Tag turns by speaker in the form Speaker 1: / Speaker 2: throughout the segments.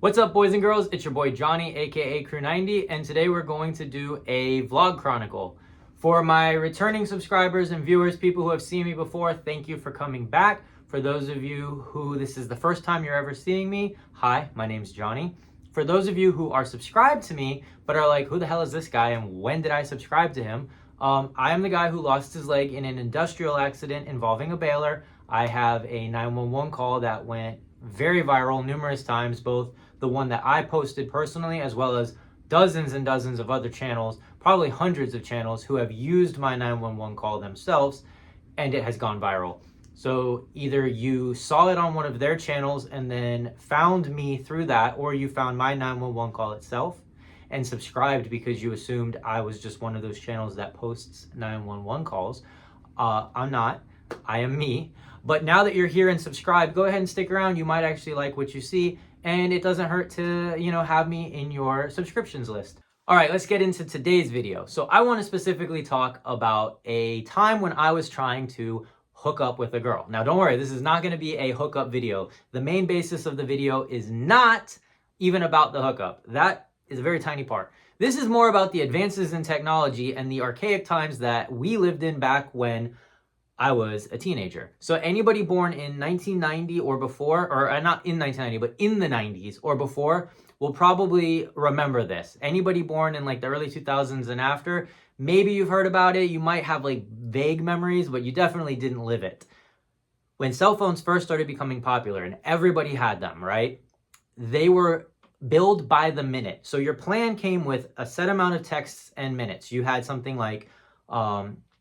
Speaker 1: What's up, boys and girls? It's your boy Johnny, aka Crew 90, and today we're going to do a vlog chronicle. For my returning subscribers and viewers, people who have seen me before, thank you for coming back. For those of you who this is the first time you're ever seeing me, hi, my name's Johnny. For those of you who are subscribed to me, but are like, who the hell is this guy and when did I subscribe to him? I am the guy who lost his leg in an industrial accident involving a baler. I have a 911 call that went very viral numerous times, both the one that I posted personally, as well as dozens and dozens of other channels, probably hundreds of channels who have used my 911 call themselves, and it has gone viral. So either you saw it on one of their channels and then found me through that, or you found my 911 call itself and subscribed because you assumed I was just one of those channels that posts 911 calls. I'm not. I am me. But now that you're here and subscribed, go ahead and stick around. You might actually like what you see, and it doesn't hurt to, have me in your subscriptions list. All right, let's get into today's video. So I want to specifically talk about a time when I was trying to hook up with a girl. Now, don't worry, this is not going to be a hookup video. The main basis of the video is not even about the hookup. That is a very tiny part. This is more about the advances in technology and the archaic times that we lived in back when I was a teenager. So anybody born in 1990 or before, or not in 1990, but in the 90s or before, will probably remember this. Anybody born in like the early 2000s and after, maybe you've heard about it. You might have like vague memories, but you definitely didn't live it. When cell phones first started becoming popular and everybody had them, right? They were billed by the minute. So your plan came with a set amount of texts and minutes. You had something like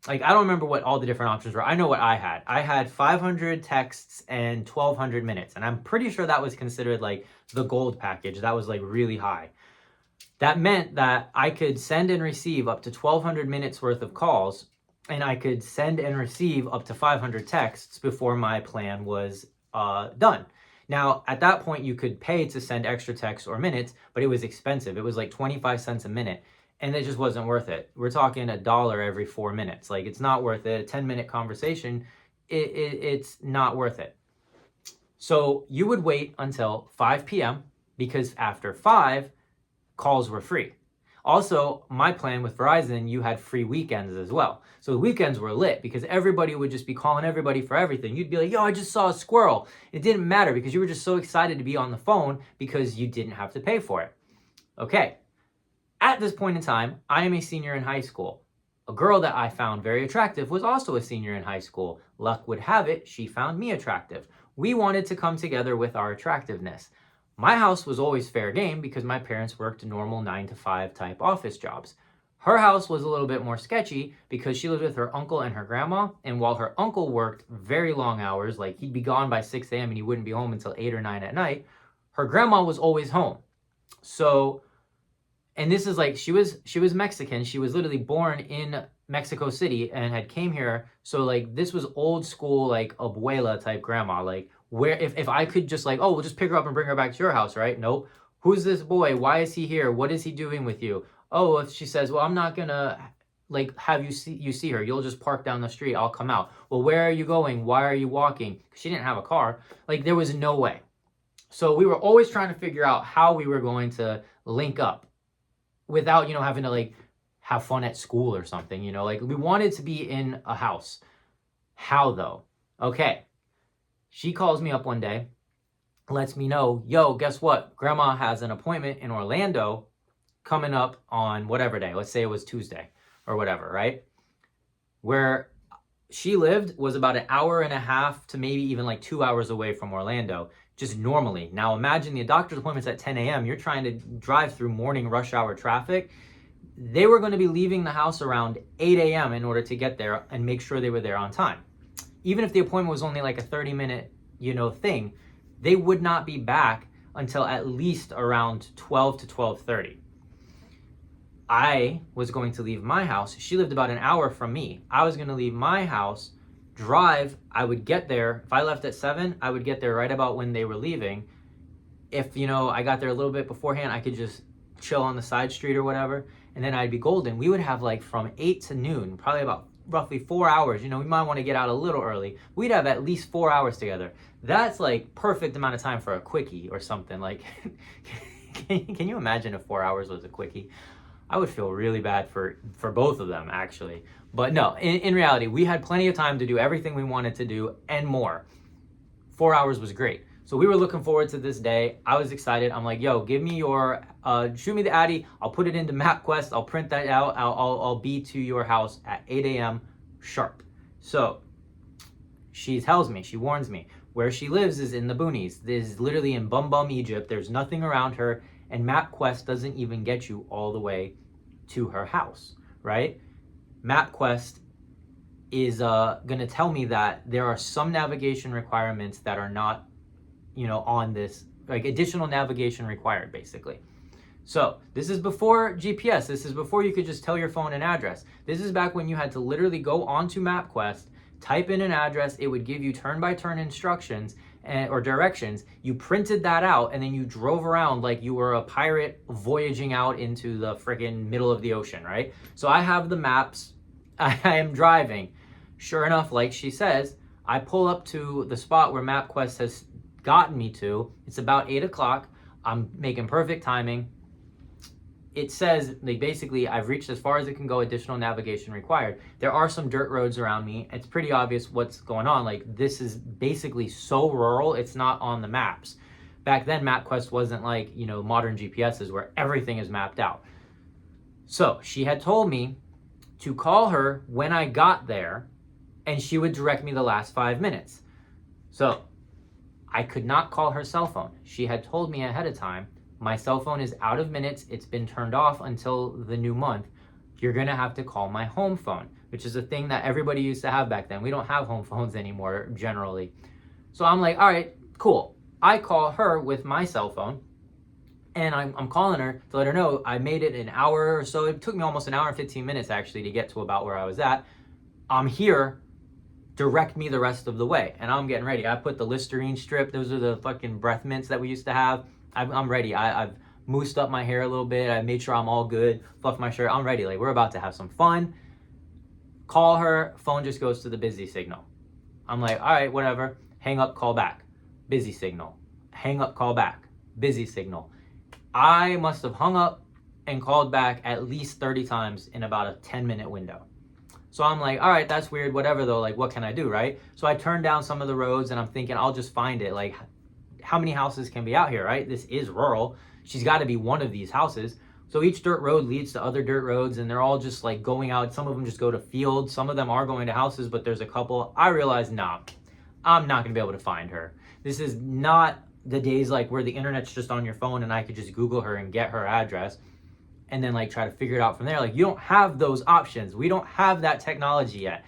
Speaker 1: I don't remember what all the different options were. I know what I had. I had 500 texts and 1,200 minutes. And I'm pretty sure that was considered like the gold package. That was like really high. That meant that I could send and receive up to 1,200 minutes worth of calls. And I could send and receive up to 500 texts before my plan was done. Now, at that point, you could pay to send extra texts or minutes, but it was expensive. It was like 25 cents a minute. And it just wasn't worth it. We're talking $1 every 4 minutes. Like, it's not worth it. A 10-minute conversation, it's not worth it. So you would wait until 5 p.m. because after 5, calls were free. Also, my plan with Verizon, you had free weekends as well. So the weekends were lit because everybody would just be calling everybody for everything. You'd be like, yo, I just saw a squirrel. It didn't matter because you were just so excited to be on the phone because you didn't have to pay for it. Okay. At this point in time, I am a senior in high school. A girl that I found very attractive was also a senior in high school. Luck would have it, she found me attractive. We wanted to come together with our attractiveness. My house was always fair game because my parents worked normal 9-to-5 type office jobs. Her house was a little bit more sketchy because she lived with her uncle and her grandma, and while her uncle worked very long hours, like he'd be gone by 6 a.m. and he wouldn't be home until 8 or 9 at night, her grandma was always home. So, and this is like, she was Mexican. She was literally born in Mexico City and had came here. So like, this was old school, like abuela type grandma. Like where, if I could just like, oh, we'll just pick her up and bring her back to your house, right? Nope. Who's this boy? Why is he here? What is he doing with you? Oh, if she says, well, I'm not gonna like have you see her. You'll just park down the street. I'll come out. Well, where are you going? Why are you walking? She didn't have a car. Like there was no way. So we were always trying to figure out how we were going to link up without, having to like have fun at school or something, like we wanted to be in a house. How though? Okay. She calls me up one day, lets me know, yo, guess what? Grandma has an appointment in Orlando coming up on whatever day. Let's say it was Tuesday or whatever, right? Where she lived was about an hour and a half to maybe even like 2 hours away from Orlando, just normally. Now imagine the doctor's appointment's at 10 a.m. You're trying to drive through morning rush hour traffic. They were going to be leaving the house around 8 a.m. in order to get there and make sure they were there on time. Even if the appointment was only like a 30-minute, thing, they would not be back until at least around 12 to 12:30. I was going to leave my house. She lived about an hour from me. I was going to leave my house, drive. I would get there. If I left at 7, I would get there right about when they were leaving. If, I got there a little bit beforehand, I could just chill on the side street or whatever, and then I'd be golden. We would have like from 8 to noon, probably about roughly 4 hours. You know, we might want to get out a little early. We'd have at least 4 hours together. That's like perfect amount of time for a quickie or something. Like, can you imagine if 4 hours was a quickie? I would feel really bad for both of them, actually. But no, in reality, we had plenty of time to do everything we wanted to do and more. 4 hours was great. So we were looking forward to this day. I was excited. I'm like, yo, give me your, shoot me the Addy. I'll put it into MapQuest. I'll print that out. I'll be to your house at 8 a.m. sharp. So she tells me, she warns me, where she lives is in the boonies. This is literally in Bum Egypt. There's nothing around her. And MapQuest doesn't even get you all the way to her house, right? MapQuest is going to tell me that there are some navigation requirements that are not, you know, on this, like additional navigation required, basically. So this is before GPS. This is before you could just tell your phone an address. This is back when you had to literally go onto MapQuest, type in an address. It would give you turn-by-turn instructions or directions. You printed that out, and then you drove around like you were a pirate voyaging out into the freaking middle of the ocean, right? So I have the maps. I am driving. Sure enough, like she says, I pull up to the spot where MapQuest has gotten me to. It's about 8 o'clock. I'm making perfect timing. It says, like, basically, I've reached as far as it can go, additional navigation required. There are some dirt roads around me. It's pretty obvious what's going on. Like, this is basically so rural, it's not on the maps. Back then, MapQuest wasn't like, you know, modern GPSs where everything is mapped out. So she had told me to call her when I got there, and she would direct me the last 5 minutes. So I could not call her cell phone. She had told me ahead of time, my cell phone is out of minutes. It's been turned off until the new month. You're going to have to call my home phone, which is a thing that everybody used to have back then. We don't have home phones anymore, generally. So I'm like, all right, cool. I call her with my cell phone, and I'm calling her to let her know I made it an hour or so. It took me almost an hour and 15 minutes, actually, to get to about where I was at. I'm here. Direct me the rest of the way. And I'm getting ready. I put the Listerine strip. Those are the fucking breath mints that we used to have. I'm ready. I've moosed up my hair a little bit. I made sure I'm all good. Fluffed my shirt. I'm ready. Like, we're about to have some fun. Call her. Phone just goes to the busy signal. I'm like, all right, whatever. Hang up, call back. Busy signal. Hang up, call back. Busy signal. I must have hung up and called back at least 30 times in about a 10-minute window. So I'm like, all right, that's weird, whatever though, like what can I do, right? So I turned down some of the roads and I'm thinking I'll just find it. Like, how many houses can be out here, right? This is rural. She's got to be one of these houses. So each dirt road leads to other dirt roads and they're all just like going out. Some of them just go to fields. Some of them are going to houses, but there's a couple. I realized, nah, I'm not going to be able to find her. This is not the days like where the internet's just on your phone and I could just Google her and get her address and then like try to figure it out from there. Like, you don't have those options. We don't have that technology yet.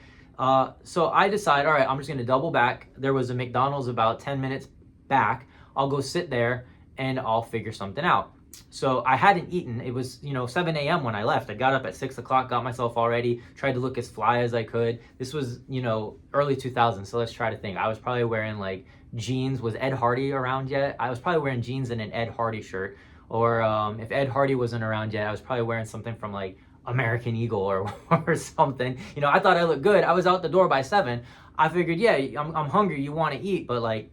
Speaker 1: So I decide, all right, I'm just going to double back. There was a McDonald's about 10 minutes back. I'll go sit there and I'll figure something out. So I hadn't eaten. It was, 7 a.m. when I left. I got up at 6 o'clock, got myself all ready, tried to look as fly as I could. This was, early 2000s. So let's try to think. I was probably wearing like jeans. Was Ed Hardy around yet? I was probably wearing jeans and an Ed Hardy shirt. Or if Ed Hardy wasn't around yet, I was probably wearing something from like American Eagle or something. I thought I looked good. I was out the door by 7. I figured, yeah, I'm hungry. You want to eat, but like,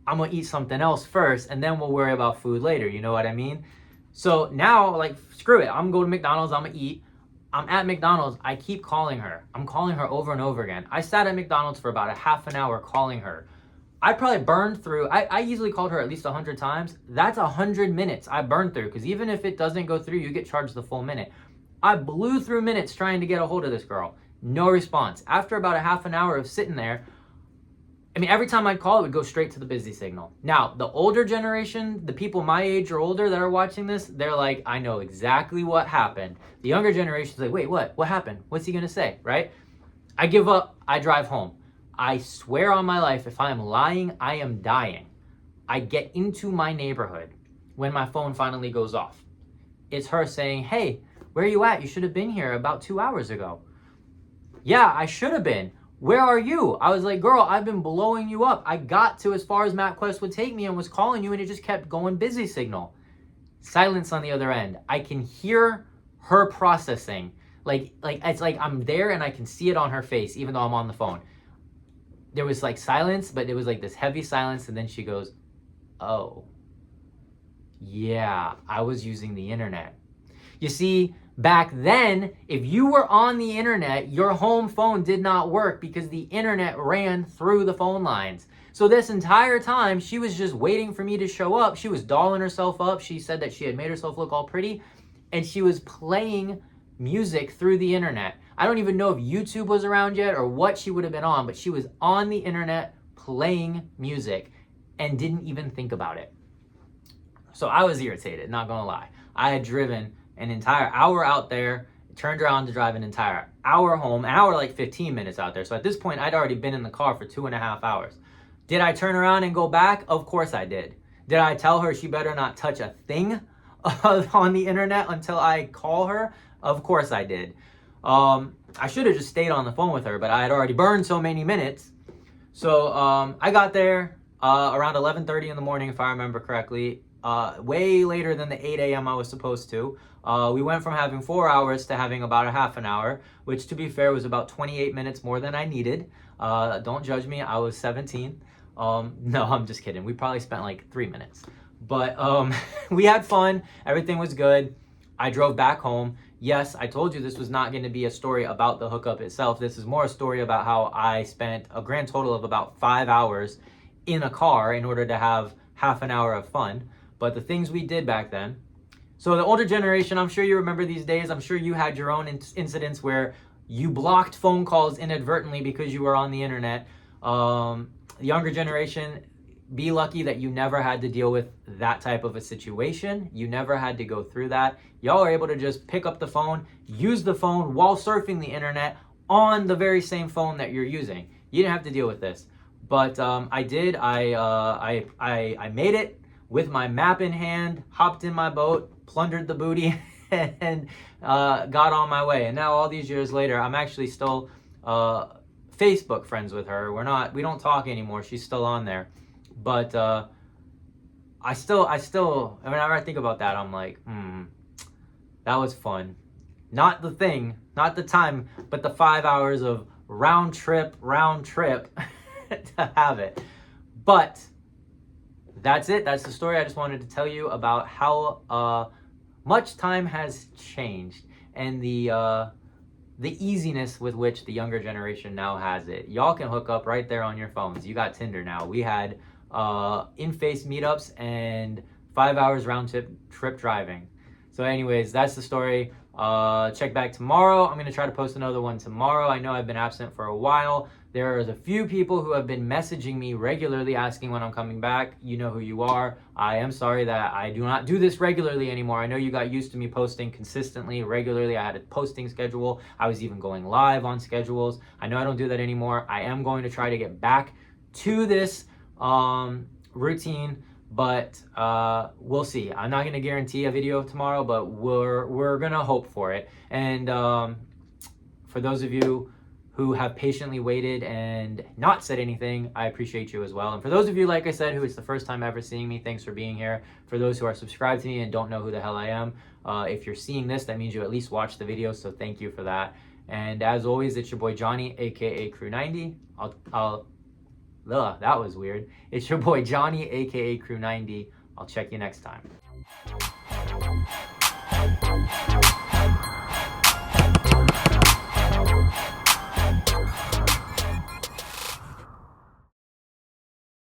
Speaker 1: I'm going to eat something else first, and then we'll worry about food later. You know what I mean? So now, like, screw it. I'm going to McDonald's. I'm going to eat. I'm at McDonald's. I keep calling her. I'm calling her over and over again. I sat at McDonald's for about a half an hour calling her. I probably burned through, I easily called her at least 100 times. That's 100 minutes I burned through, because even if it doesn't go through, you get charged the full minute. I blew through minutes trying to get a hold of this girl. No response. After about a half an hour of sitting there, every time I'd call, it would go straight to the busy signal. Now, the older generation, the people my age or older that are watching this, they're like, I know exactly what happened. The younger generation's like, wait, what? What happened? What's he going to say, right? I give up. I drive home. I swear on my life, if I am lying, I am dying. I get into my neighborhood when my phone finally goes off. It's her saying, hey, where are you at? You should have been here about 2 hours ago. Yeah, I should have been. Where are you? I was like, girl, I've been blowing you up. I got to as far as MapQuest would take me and was calling you, and it just kept going busy signal. Silence on the other end. I can hear her processing. Like it's like I'm there and I can see it on her face, even though I'm on the phone. There was like silence, but it was like this heavy silence. And then she goes, oh, yeah, I was using the internet. You see, back then, if you were on the internet, your home phone did not work because the internet ran through the phone lines. So this entire time, she was just waiting for me to show up. She was dolling herself up. She said that she had made herself look all pretty, and she was playing music through the internet. I don't even know if YouTube was around yet or what she would have been on, but she was on the internet playing music and didn't even think about it. So I was irritated, not gonna lie. I had driven an entire hour out there, turned around to drive an entire hour home, an hour like 15 minutes out there. So at this point, I'd already been in the car for 2.5 hours. Did I turn around and go back? Of course I did. Did I tell her she better not touch a thing on the internet until I call her? Of course I did. I should have just stayed on the phone with her, but I had already burned so many minutes. So I got there around 11:30 in the morning, if I remember correctly. Way later than the 8 a.m. I was supposed to. We went from having 4 hours to having about a half an hour, which to be fair was about 28 minutes more than I needed. Don't judge me, I was 17. No, I'm just kidding. We probably spent like 3 minutes. But we had fun, everything was good. I drove back home. Yes, I told you this was not going to be a story about the hookup itself. This is more a story about how I spent a grand total of about 5 hours in a car in order to have half an hour of fun. But the things we did back then. So the older generation, I'm sure you remember these days. I'm sure you had your own incidents where you blocked phone calls inadvertently because you were on the internet. The younger generation, be lucky that you never had to deal with that type of a situation. You never had to go through that. Y'all are able to just pick up the phone, use the phone while surfing the internet on the very same phone that you're using. You didn't have to deal with this. But I did. I made it. With my map in hand, hopped in my boat, plundered the booty, and got on my way. And now all these years later, I'm actually still Facebook friends with her. We don't talk anymore. She's still on there. But I still, whenever I think about that, I'm like, that was fun. Not the thing, not the time, but the 5 hours of round trip to have it. But that's it. That's the story. I just wanted to tell you about how much time has changed and the easiness with which the younger generation now has it. Y'all can hook up right there on your phones. You got Tinder now. We had in-face meetups and 5 hours round trip driving. So anyways, that's the story. Check back tomorrow. I'm going to try to post another one tomorrow. I know I've been absent for a while. There's a few people who have been messaging me regularly asking when I'm coming back. You know who you are. I am sorry that I do not do this regularly anymore. I know you got used to me posting consistently, regularly. I had a posting schedule. I was even going live on schedules. I know I don't do that anymore. I am going to try to get back to this routine, but we'll see. I'm not going to guarantee a video tomorrow, but we're going to hope for it. And for those of you who have patiently waited and not said anything, I appreciate you as well. And for those of you, like I said, who it's the first time ever seeing me, thanks for being here. For those who are subscribed to me and don't know who the hell I am, if you're seeing this, that means you at least watched the video, so thank you for that. And as always, it's your boy Johnny, aka Crew 90. That was weird. It's your boy Johnny, aka Crew 90. I'll check you next time.